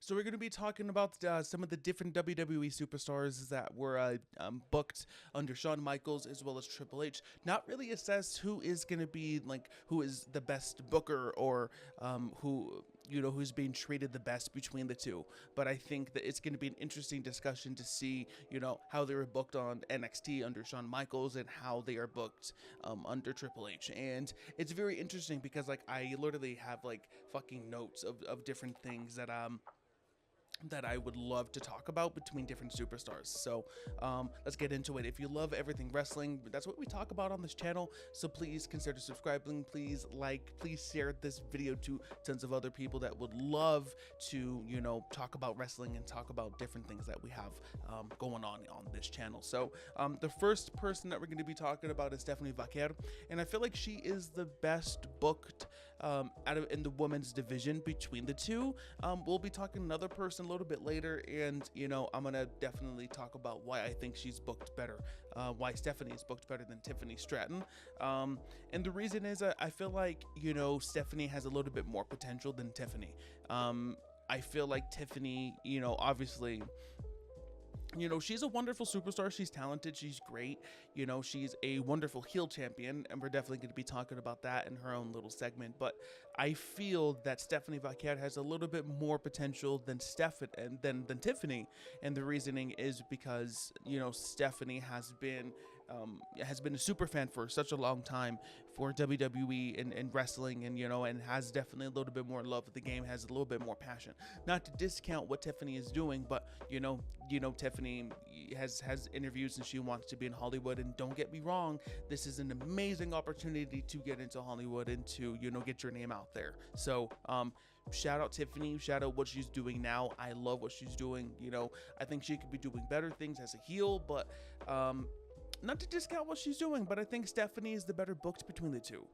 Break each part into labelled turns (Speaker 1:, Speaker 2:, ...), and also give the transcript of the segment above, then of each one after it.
Speaker 1: So we're going to be talking about some of the different WWE superstars that were booked under Shawn Michaels as well as Triple H. Not really assess who is going to be who is the best booker or who's being treated the best between the two. But I think that it's going to be an interesting discussion to see how they were booked on NXT under Shawn Michaels and how they are booked under Triple H. And it's very interesting because I literally have fucking notes of different things that I would love to talk about between different superstars. So let's get into it. If you love everything wrestling, that's what we talk about on this channel. So please consider subscribing. Please please share this video to tons of other people that would love to, talk about wrestling and talk about different things that we have going on this channel. So the first person that we're going to be talking about is Stephanie Vaquer. And I feel like she is the best booked in the women's division between the two. We'll be talking another person a little bit later, and I'm gonna definitely talk about why I think she's booked better, why Stephanie is booked better than Tiffany Stratton, and the reason is I feel like Stephanie has a little bit more potential than Tiffany. I feel like Tiffany, obviously, she's a wonderful superstar. She's talented. She's great. She's a wonderful heel champion, and we're definitely going to be talking about that in her own little segment. But I feel that Stephanie Vaquer has a little bit more potential than than Tiffany, and the reasoning is because Stephanie has been a super fan for such a long time for WWE and wrestling, and has definitely a little bit more love of the game, has a little bit more passion. Not to discount what Tiffany is doing, but Tiffany has interviews and she wants to be in Hollywood, and don't get me wrong, this is an amazing opportunity to get into Hollywood and to get your name out there. So shout out Tiffany, shout out what she's doing now. I love what she's doing. I think she could be doing better things as a heel, but not to discount what she's doing, but I think Stephanie is the better booked between the two.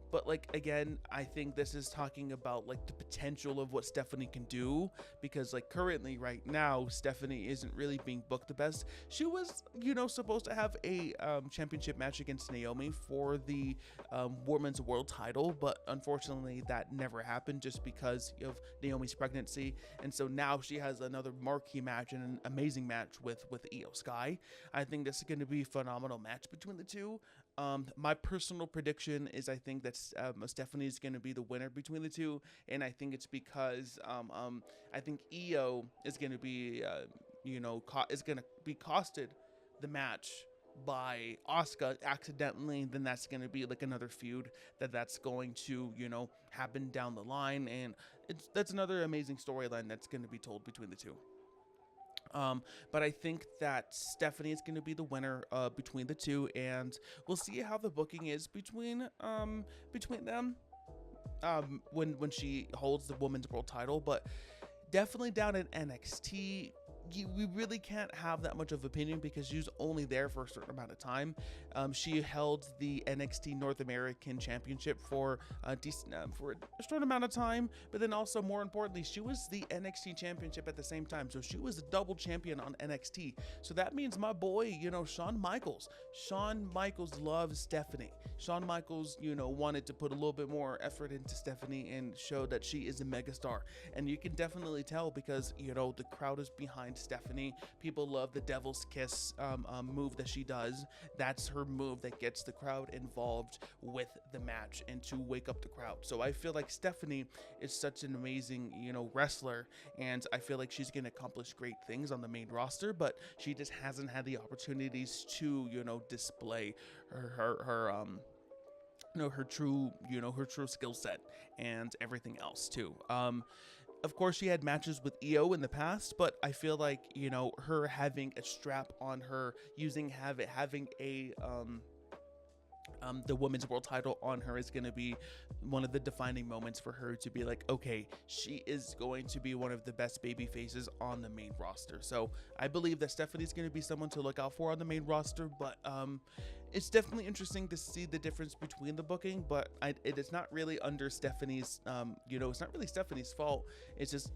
Speaker 1: But again, I think this is talking about the potential of what Stephanie can do, because currently right now Stephanie isn't really being booked the best. She was supposed to have a championship match against Naomi for the women's world title, but unfortunately that never happened just because of Naomi's pregnancy, and so now she has another marquee match and an amazing match with Io Sky. I think this is going to be a phenomenal match between the two. My personal prediction is I think that Stephanie is going to be the winner between the two, and I think it's because I think Io is going to be is going to be costed the match by Asuka accidentally. Then that's going to be another feud that's going to happen down the line, and that's another amazing storyline that's going to be told between the two. But I think that Stephanie is going to be the winner between the two, and we'll see how the booking is between them when she holds the women's world title. But definitely down in NXT, we really can't have that much of opinion because she's only there for a certain amount of time. She held the NXT North American Championship for a short amount of time, but then also more importantly, she was the NXT Championship at the same time. So she was a double champion on NXT. So that means my boy, Shawn Michaels. Shawn Michaels loves Stephanie. Shawn Michaels, wanted to put a little bit more effort into Stephanie and show that she is a megastar. And you can definitely tell because, the crowd is behind Stephanie. People love the Devil's Kiss move that she does. That's her move that gets the crowd involved with the match and to wake up the crowd. So I feel like Stephanie is such an amazing, wrestler, and I feel like she's going to accomplish great things on the main roster, but she just hasn't had the opportunities to, display her true skill set and everything else too. Of course, she had matches with Io in the past, but I feel like, her having a strap on her, having a the women's world title on her is going to be one of the defining moments for her to be like, okay, she is going to be one of the best baby faces on the main roster. So I believe that Stephanie's going to be someone to look out for on the main roster, but it's definitely interesting to see the difference between the booking, but it is not really under Stephanie's, it's not really Stephanie's fault. It's just,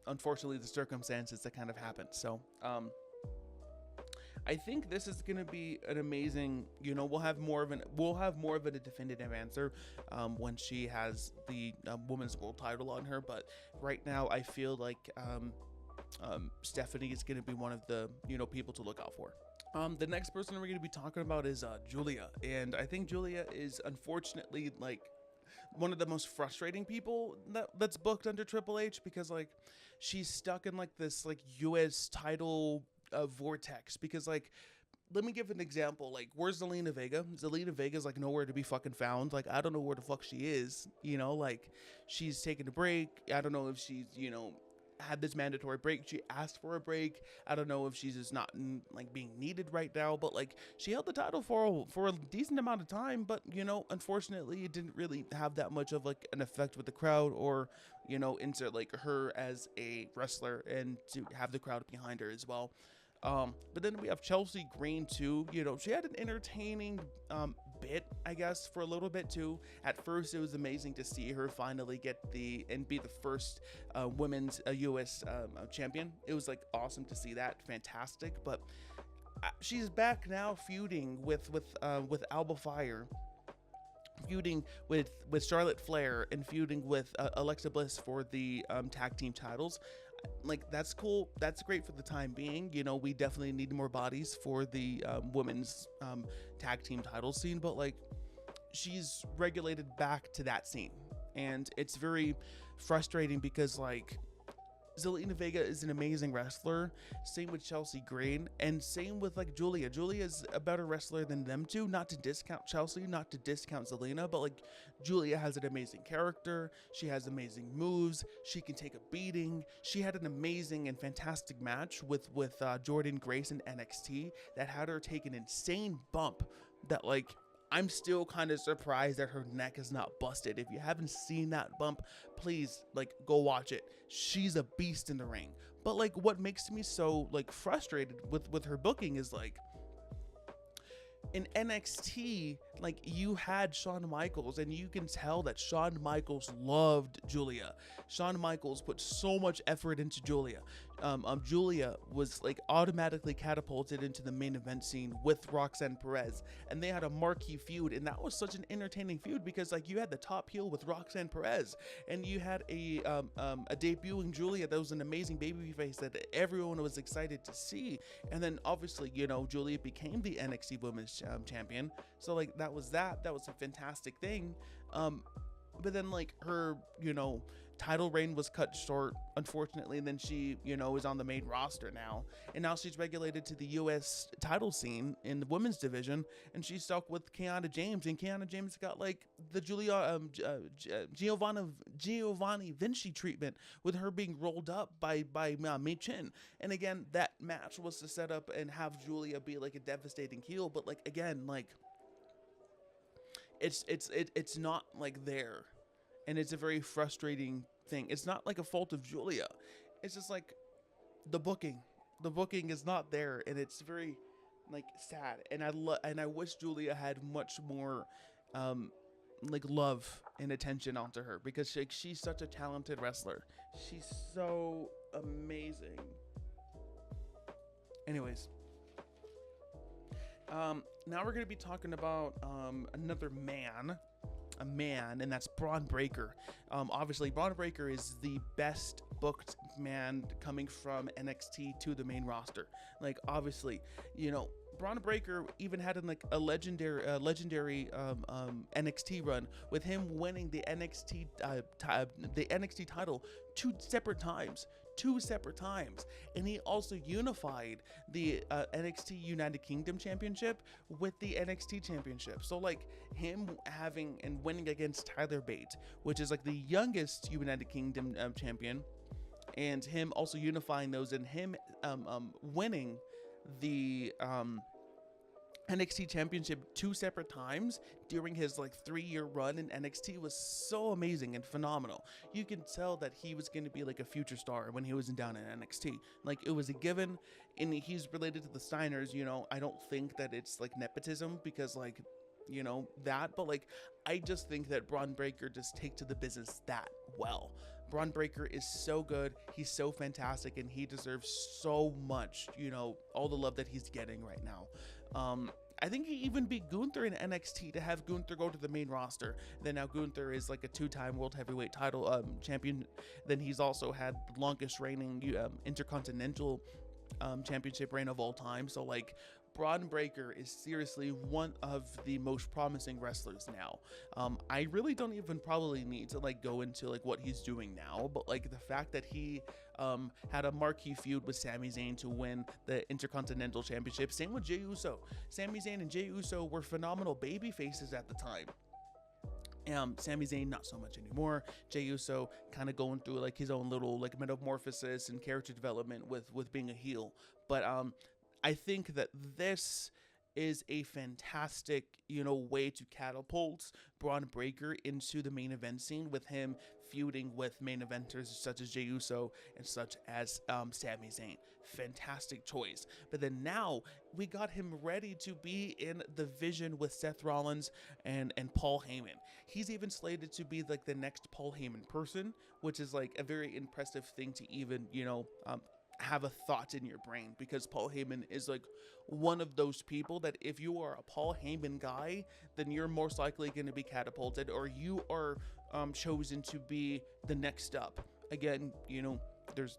Speaker 1: unfortunately the circumstances that kind of happened. So, I think this is gonna be an amazing. We'll have more of a definitive answer when she has the women's world title on her. But right now, I feel like Stephanie is gonna be one of the people to look out for. The next person we're gonna be talking about is Julia, and I think Julia is unfortunately like one of the most frustrating people that's booked under Triple H, because like she's stuck in like this like US title vortex, because like let me give an example. Like, where's Zelina Vega? Zelina Vega's like nowhere to be fucking found. Like, I don't know where the fuck she is. Like she's taking a break. I don't know if she's had this mandatory break. She asked for a break. I don't know if she's just not like being needed right now, but like she held the title for a decent amount of time, but unfortunately it didn't really have that much of like an effect with the crowd, or into like her as a wrestler, and to have the crowd behind her as well. But then we have Chelsea Green too. She had an entertaining bit, I guess, for a little bit too. At first, it was amazing to see her finally get be the first women's U.S. Champion. It was like awesome to see that, fantastic. But she's back now, feuding with Alba Fire, feuding with Charlotte Flair, and feuding with Alexa Bliss for the tag team titles. Like, that's cool, that's great for the time being. We definitely need more bodies for the women's tag team title scene, but like she's regulated back to that scene, and it's very frustrating because like Zelina Vega is an amazing wrestler, same with Chelsea Green, and same with like Julia. Julia is a better wrestler than them two, not to discount Chelsea, not to discount Zelina, but like Julia has an amazing character, she has amazing moves, she can take a beating. She had an amazing and fantastic match with Jordan Grace in NXT that had her take an insane bump that like I'm still kind of surprised that her neck is not busted. If you haven't seen that bump, please like go watch it. She's a beast in the ring. But like what makes me so like frustrated with her booking is like in NXT, like you had Shawn Michaels, and you can tell that Shawn Michaels loved Julia. Shawn Michaels put so much effort into Julia. Julia was like automatically catapulted into the main event scene with Roxanne Perez, and they had a marquee feud, and that was such an entertaining feud because like you had the top heel with Roxanne Perez, and you had a debuting Julia that was an amazing babyface that everyone was excited to see, and then obviously Julia became the NXT Women's Champion, so like that was a fantastic thing. But then like her title reign was cut short, unfortunately, and then she is on the main roster now, and now she's regulated to the US title scene in the women's division, and she's stuck with Kiana James, and Kiana James got like the Giovanni Vinci treatment, with her being rolled up by Mei Chin. And again, that match was to set up and have Julia be like a devastating heel, but like again, like it's not like there, and it's a very frustrating thing. It's not like a fault of Julia, it's just like the booking is not there, and it's very like sad, and I wish Julia had much more like love and attention onto her, because she's such a talented wrestler. She's so amazing. Anyways, now we're going to be talking about another man, and that's Braun Breaker. Obviously, Braun Breaker is the best booked man coming from NXT to the main roster. Like, obviously, Braun Breaker even had a legendary NXT run, with him winning the NXT title two separate times, and he also unified the NXT United Kingdom Championship with the NXT Championship. So like him having and winning against Tyler Bate, which is like the youngest United Kingdom champion, and him also unifying those, and him winning the NXT Championship two separate times during his like 3-year run in NXT was so amazing and phenomenal. You can tell that he was going to be like a future star when he was down in NXT. Like, it was a given, and he's related to the Steiners. I don't think that it's like nepotism, because like that, but like I just think that Braun Breaker just takes to the business that well, Braun Breaker is so good. He's so fantastic, and he deserves so much, all the love that he's getting right now. I think he even beat Gunther in NXT to have Gunther go to the main roster. Then now Gunther is like a 2-time World Heavyweight title champion. Then he's also had the longest reigning Intercontinental championship reign of all time. So like, Braun Breaker is seriously one of the most promising wrestlers now. I really don't even probably need to like go into like what he's doing now, but like the fact that he had a marquee feud with Sami Zayn to win the Intercontinental Championship. Same with Jey Uso. Sami Zayn and Jey Uso were phenomenal baby faces at the time. Sami Zayn not so much anymore. Jey Uso kind of going through like his own little like metamorphosis and character development with being a heel. But I think that this is a fantastic, way to catapult Braun Breaker into the main event scene, with him feuding with main eventers such as Jey Uso and such as Sami Zayn. Fantastic choice. But then now we got him ready to be in the Vision with Seth Rollins and Paul Heyman. He's even slated to be like the next Paul Heyman person, which is like a very impressive thing to even, have a thought in your brain, because Paul Heyman is like one of those people that if you are a Paul Heyman guy, then you're most likely going to be catapulted, or you are chosen to be the next up. Again, there's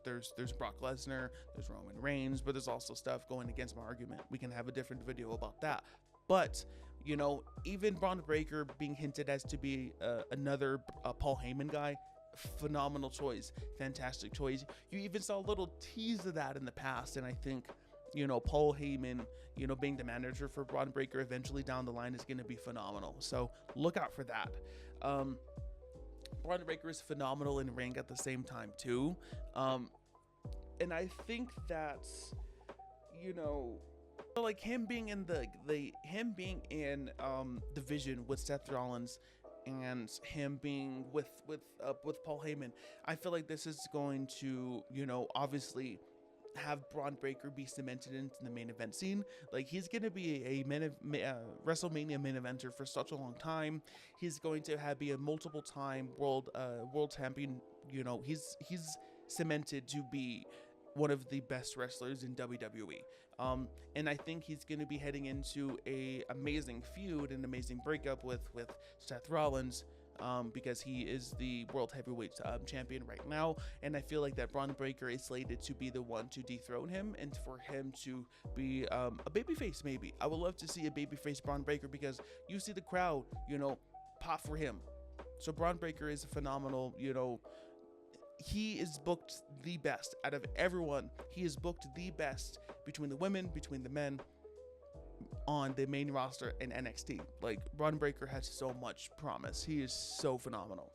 Speaker 1: Brock Lesnar, there's Roman Reigns, but there's also stuff going against my argument. We can have a different video about that. But even Braun Breaker being hinted as to be another Paul Heyman guy, phenomenal choice, fantastic choice. You even saw a little tease of that in the past, and I think Paul Heyman being the manager for Braun Breaker eventually down the line is going to be phenomenal, so look out for that. Braun Breaker is phenomenal in ring at the same time too, and I think that like him being in the Vision with Seth Rollins and him being with Paul Heyman, I feel like this is going to, obviously have Braun Breaker be cemented into the main event scene. Like, he's going to be a WrestleMania main eventer for such a long time. He's going to be a multiple time world champion. He's cemented to be one of the best wrestlers in WWE. And I think he's going to be heading into a amazing feud, an amazing breakup with Seth Rollins, because he is the World Heavyweight champion right now. And I feel like that Braun Breaker is slated to be the one to dethrone him, and for him to be a babyface maybe. I would love to see a babyface Braun Breaker, because you see the crowd, pop for him. So Braun Breaker is a phenomenal, he is booked the best out of everyone. He is booked the best between the women, between the men, on the main roster in NXT. Like, Braun Breaker has so much promise. He is so phenomenal.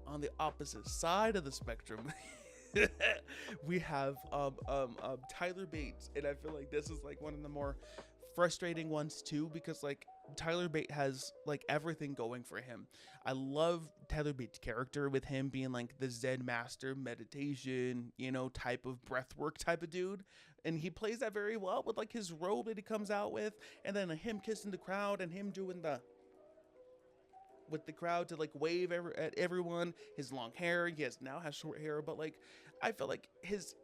Speaker 1: On the opposite side of the spectrum, we have Tyler Bates, and I feel like this is like one of the more frustrating ones too, because like Tyler Bate has like everything going for him. I love Tyler Bate's character, with him being like the Zen master, meditation, type of breathwork type of dude, and he plays that very well with like his robe that he comes out with, and then him kissing the crowd and him doing with the crowd to like wave at everyone. His long hair, now has short hair, but like I feel like his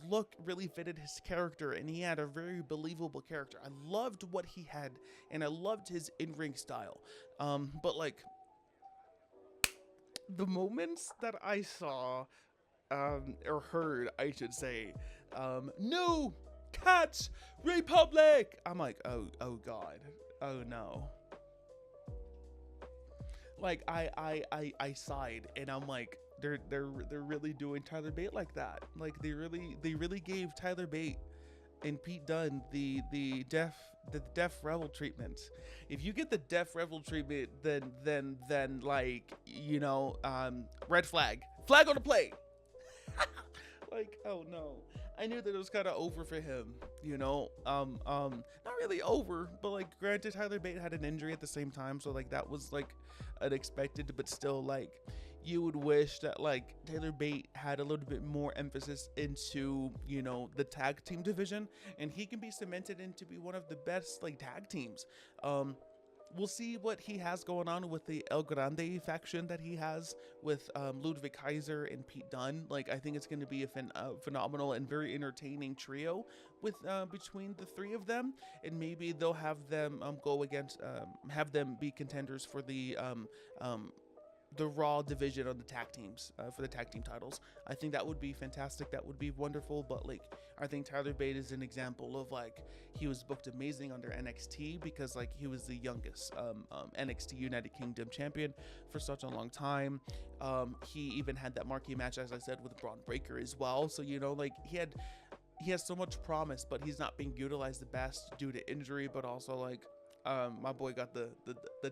Speaker 1: look really fitted his character, and he had a very believable character. I loved what he had, and I loved his in-ring style. But like the moments that I saw, or heard, I should say, no, Catch Republic. I'm like, oh God, oh no. Like I sighed, and I'm like, they're really doing Tyler Bate like that. Like they really gave Tyler Bate and Pete Dunne the Def Rebel treatment. If you get the Def Rebel treatment, then like red flag on the plate. Like, oh no. I knew that it was kind of over for him, not really over, but like, granted, Tyler Bate had an injury at the same time, so like that was like unexpected, but still, like, you would wish that like Tyler Bate had a little bit more emphasis into the tag team division, and he can be cemented into be one of the best like tag teams. we'll see what he has going on with the El Grande faction that he has with Ludwig Kaiser and Pete Dunne. Like, I think it's going to be a phenomenal and very entertaining trio with between the three of them, and maybe they'll have them go against, have them be contenders for the Raw division on the tag teams, for the tag team titles. I think that would be fantastic. That would be wonderful. But like, I think Tyler Bate is an example of like, he was booked amazing under NXT because like he was the youngest NXT United Kingdom champion for such a long time. He even had that marquee match, as I said, with Braun Breaker as well. So, you know, like he has so much promise, but he's not being utilized the best due to injury. But also like, my boy got the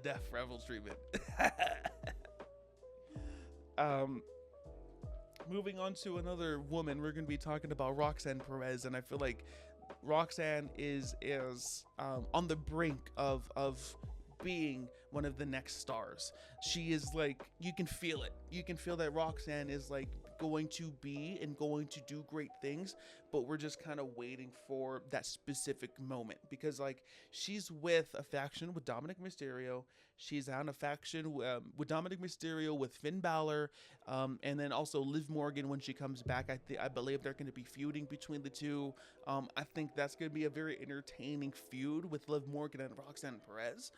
Speaker 1: Death Rebel treatment. Moving on to another woman, we're going to be talking about Roxanne Perez, and I feel like Roxanne is on the brink of being one of the next stars. She is like, you can feel it. You can feel that Roxanne is like going to be and going to do great things, but we're just kind of waiting for that specific moment, because like, she's with a faction with Dominic Mysterio. She's on a faction with Dominic Mysterio, with Finn Balor, and then also Liv Morgan when she comes back. I believe they're going to be feuding between the two. I think that's going to be a very entertaining feud with Liv Morgan and Roxanne Perez.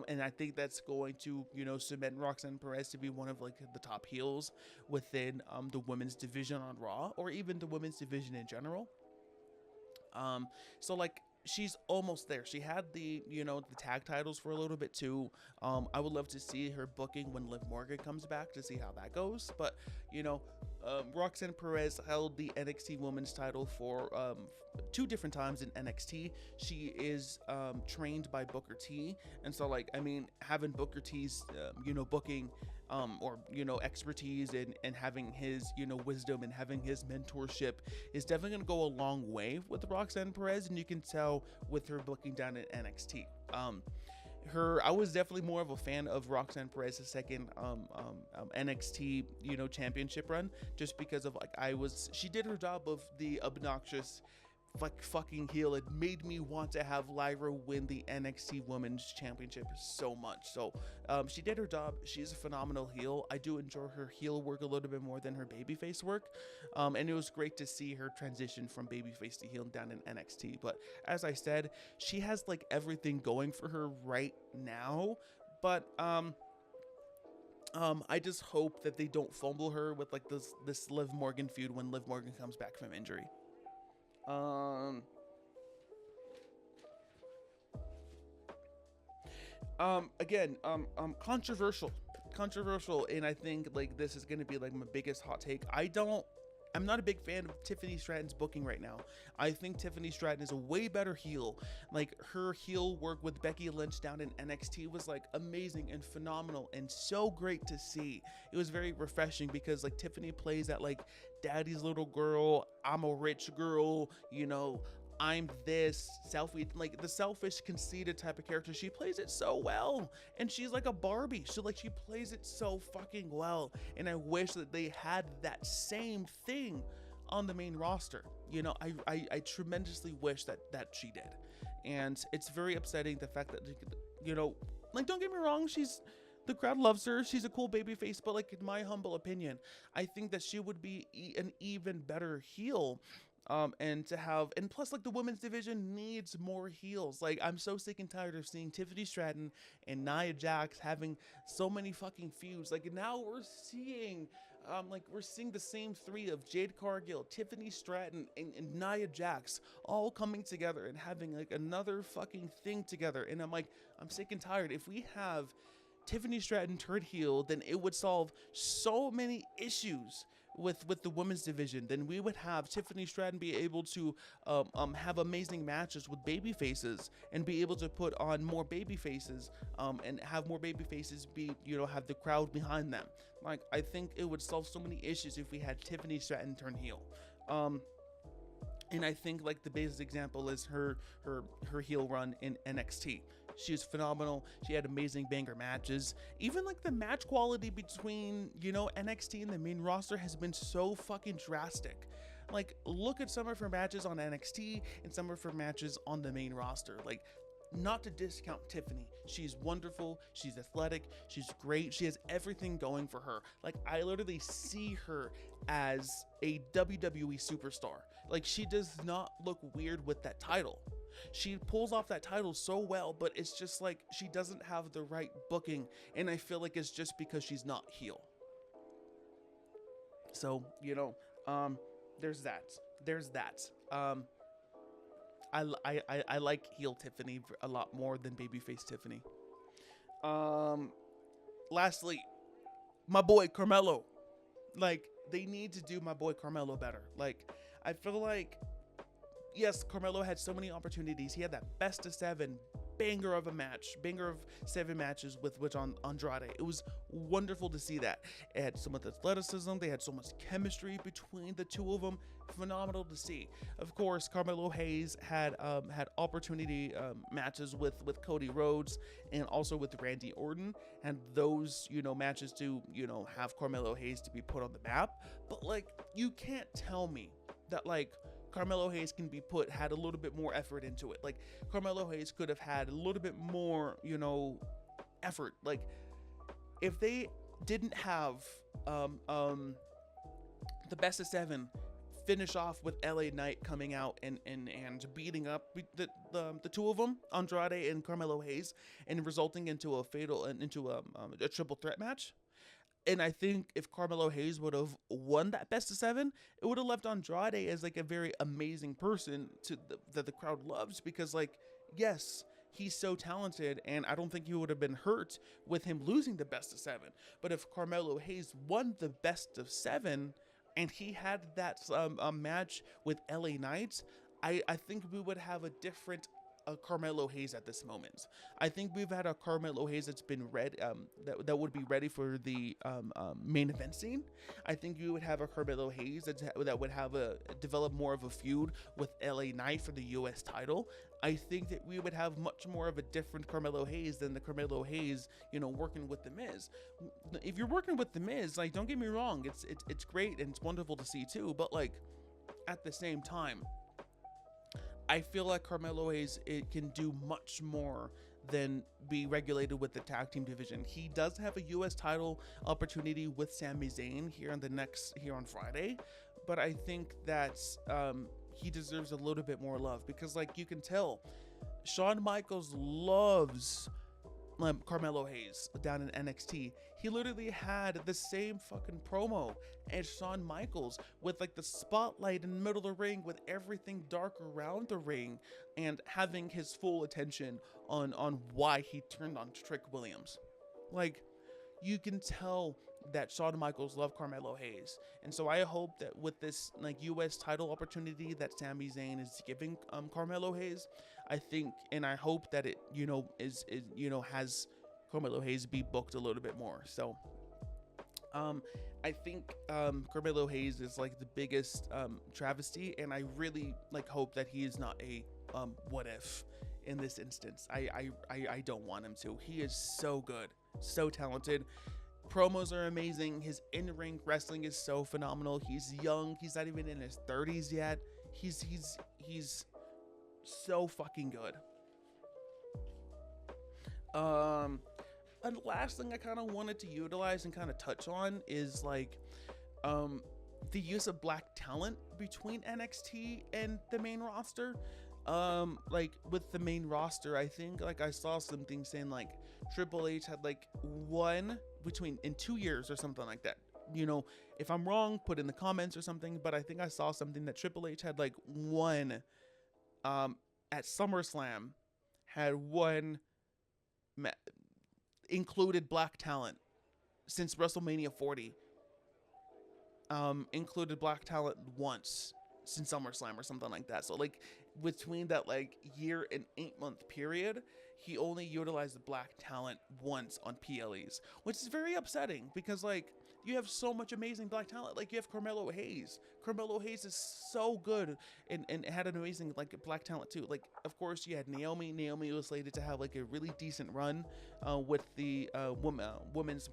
Speaker 1: And I think that's going to, you know, cement Roxanne Perez to be one of like the top heels within the women's division on Raw, or even the women's division in general. So like, she's almost there. She had the tag titles for a little bit too. I would love to see her booking when Liv Morgan comes back to see how that goes. But Roxanne Perez held the NXT Women's title for 2 different times in NXT. She is trained by Booker T, and so like, I mean, having Booker T's booking or expertise and having his wisdom and having his mentorship is definitely going to go a long way with Roxanne Perez, and you can tell with her booking down at NXT. I was definitely more of a fan of Roxanne Perez's second NXT championship run, just because of like, she did her job of the obnoxious like fucking heel. It made me want to have Lyra win the NXT Women's Championship so much. So she did her job. She's a phenomenal heel. I do enjoy her heel work a little bit more than her babyface work, and it was great to see her transition from babyface to heel down in NXT. But as I said, she has like everything going for her right now, but I just hope that they don't fumble her with like this Liv Morgan feud when Liv Morgan comes back from injury. Again, controversial, and I think like this is gonna be like my biggest hot take. I'm not a big fan of Tiffany Stratton's booking right now. I think Tiffany Stratton is a way better heel. Like, her heel work with Becky Lynch down in NXT was like amazing and phenomenal and so great to see. It was very refreshing because like Tiffany plays that like daddy's little girl, I'm a rich girl, I'm this selfish, like the selfish, conceited type of character. She plays it so well, and she's like a Barbie. She plays it so fucking well, and I wish that they had that same thing on the main roster. I tremendously wish that she did, and it's very upsetting the fact that like, don't get me wrong, the crowd loves her. She's a cool baby face, but like, in my humble opinion, I think that she would be an even better heel. And plus like the women's division needs more heels. Like, I'm so sick and tired of seeing Tiffany Stratton and Nia Jax having so many fucking feuds. Like, now we're seeing the same 3 of Jade Cargill, Tiffany Stratton, and Nia Jax all coming together and having like another fucking thing together. And I'm sick and tired. If we have Tiffany Stratton turn heel, then it would solve so many issues with the women's division. Then we would have Tiffany Stratton be able to have amazing matches with baby faces and be able to put on more baby faces and have more baby faces have the crowd behind them. Like, I think it would solve so many issues if we had Tiffany Stratton turn heel. And I think like the biggest example is her heel run in NXT. She was phenomenal. She had amazing banger matches. Even like the match quality between, NXT and the main roster has been so fucking drastic. Like, look at some of her matches on NXT and some of her matches on the main roster. Like, not to discount Tiffany. She's wonderful. She's athletic. She's great. She has everything going for her. Like, I literally see her as a WWE superstar. Like, she does not look weird with that title. She pulls off that title so well, but it's just like she doesn't have the right booking, and I feel like it's just because she's not heel. So, there's that. I like heel Tiffany a lot more than babyface Tiffany. Lastly, my boy Carmelo. Like, they need to do my boy Carmelo better. Like, I feel like, yes, Carmelo had so many opportunities. He had that best of 7 banger of 7 matches with Andrade. It was wonderful to see that. It had so much athleticism. They had so much chemistry between the two of them. Phenomenal to see. Of course, Carmelo Hayes had opportunity matches with Cody Rhodes and also with Randy Orton, and those matches to have Carmelo Hayes to be put on the map. But like, you can't tell me that like Carmelo Hayes had a little bit more effort into it. Like, Carmelo Hayes could have had a little bit more, effort. Like, if they didn't have the best of 7 finish off with LA Knight coming out and beating up the two of them, Andrade and Carmelo Hayes, and resulting into a triple threat match. And I think if Carmelo Hayes would have won that best of 7, it would have left Andrade as like a very amazing person that the crowd loves, because like, yes, he's so talented, and I don't think he would have been hurt with him losing the best of 7. But if Carmelo Hayes won the best of 7 and he had that match with LA Knight, I think we would have a different Carmelo Hayes at this moment. I think we've had a Carmelo Hayes that's been that would be ready for the main event scene. I think you would have a Carmelo Hayes that would have develop more of a feud with LA Knight for the US title. I think that we would have much more of a different Carmelo Hayes than the Carmelo Hayes, working with The Miz. If you're working with The Miz, like, don't get me wrong, it's great and it's wonderful to see too, but like, at the same time, I feel like Carmelo Hayes can do much more than be regulated with the tag team division. He does have a U.S. title opportunity with Sami Zayn here on Friday, but I think that he deserves a little bit more love, because like, you can tell Shawn Michaels loves Carmelo Hayes down in NXT. He literally had the same fucking promo as Shawn Michaels, with like the spotlight in the middle of the ring, with everything dark around the ring, and having his full attention on why he turned on Trick Williams. Like, you can tell that Shawn Michaels loved Carmelo Hayes, and so I hope that with this like U.S. title opportunity that Sami Zayn is giving Carmelo Hayes, I think and I hope that it has Carmelo Hayes be booked a little bit more. So I think Carmelo Hayes is like the biggest travesty, and I really like hope that he is not a what if in this instance. I don't want him to. He is so good, so talented. Promos are amazing. His in-ring wrestling is so phenomenal. He's young. He's not even in his 30s yet. He's so fucking good. And the last thing I kind of wanted to utilize and kind of touch on is like the use of black talent between NXT and the main roster. Like with the main roster, I think like I saw something saying like Triple H had like one in 2 years or something like that. If I'm wrong, put in the comments or something, but I think I saw something that Triple H had like one at SummerSlam, had one included black talent since WrestleMania 40. Included black talent once since SummerSlam or something like that. So like between that like year and 8-month period, he only utilized the black talent once on PLEs, which is very upsetting, because like you have so much amazing black talent. Like you have Carmelo Hayes. Carmelo Hayes is so good and had an amazing like black talent too. Like of course you had Naomi. Naomi was slated to have like a really decent run with the women's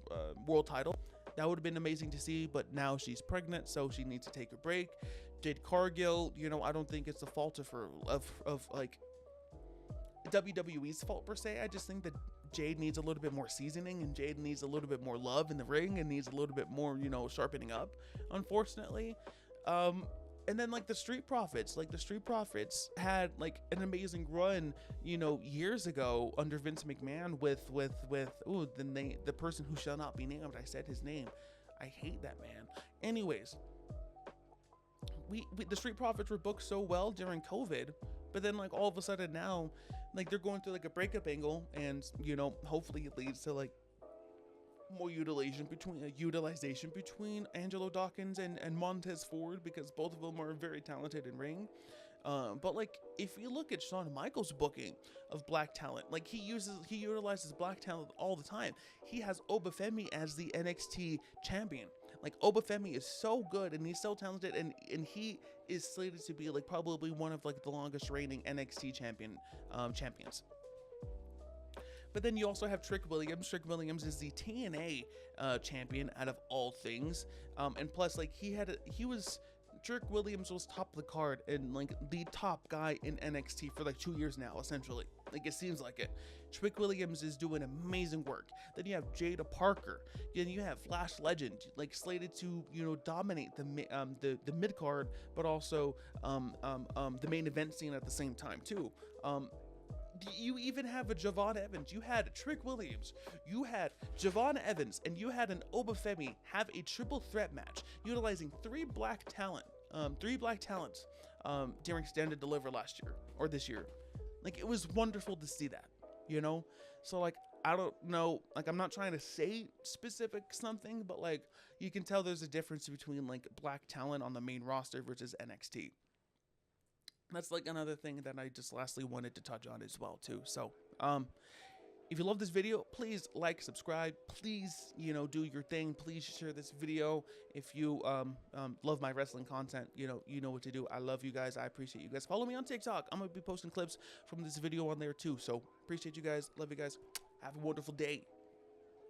Speaker 1: world title. That would have been amazing to see, but now she's pregnant, so she needs to take a break. Jade Cargill, I don't think it's the fault of her, of like, WWE's fault per se. I just think that Jade needs a little bit more seasoning, and Jade needs a little bit more love in the ring, and needs a little bit more, you know, sharpening up, unfortunately. And then like the Street Profits, had like an amazing run, you know, years ago under Vince McMahon with the person who shall not be named. I said his name. I hate that man. Anyways, the Street Profits were booked so well during COVID, but then like all of a sudden now, like they're going through like a breakup angle, and you know, hopefully it leads to like more utilization between Angelo Dawkins and Montez Ford, because both of them are very talented in ring. But like if you look at Shawn Michaels' booking of black talent, like he utilizes black talent all the time. He has Obafemi as the NXT champion. Like Obafemi is so good and he's so talented, and he is slated to be like probably one of like the longest reigning NXT champions. But then you also have Trick Williams. Trick Williams is the TNA champion out of all things, and plus like Trick Williams was top of the card and like the top guy in NXT for like 2 years now, essentially. Like it seems like it. Trick Williams is doing amazing work. Then you have Jada Parker. Then you have Flash Legend, like slated to, you know, dominate the mid card, but also the main event scene at the same time too. You even have a Javon Evans. You had Trick Williams, you had Javon Evans, and you had an Obafemi have a triple threat match utilizing three black talents during Stand and Deliver last year or this year. Like it was wonderful to see that, you know. So like I don't know, like I'm not trying to say specific something, but like you can tell there's a difference between like black talent on the main roster versus NXT. That's like another thing that I just lastly wanted to touch on as well too. So if you love this video, please like, subscribe, please, you know, do your thing. Please share this video. If you love my wrestling content, you know what to do. I love you guys. I appreciate you guys. Follow me on TikTok. I'm gonna be posting clips from this video on there too. So appreciate you guys. Love you guys. Have a wonderful day.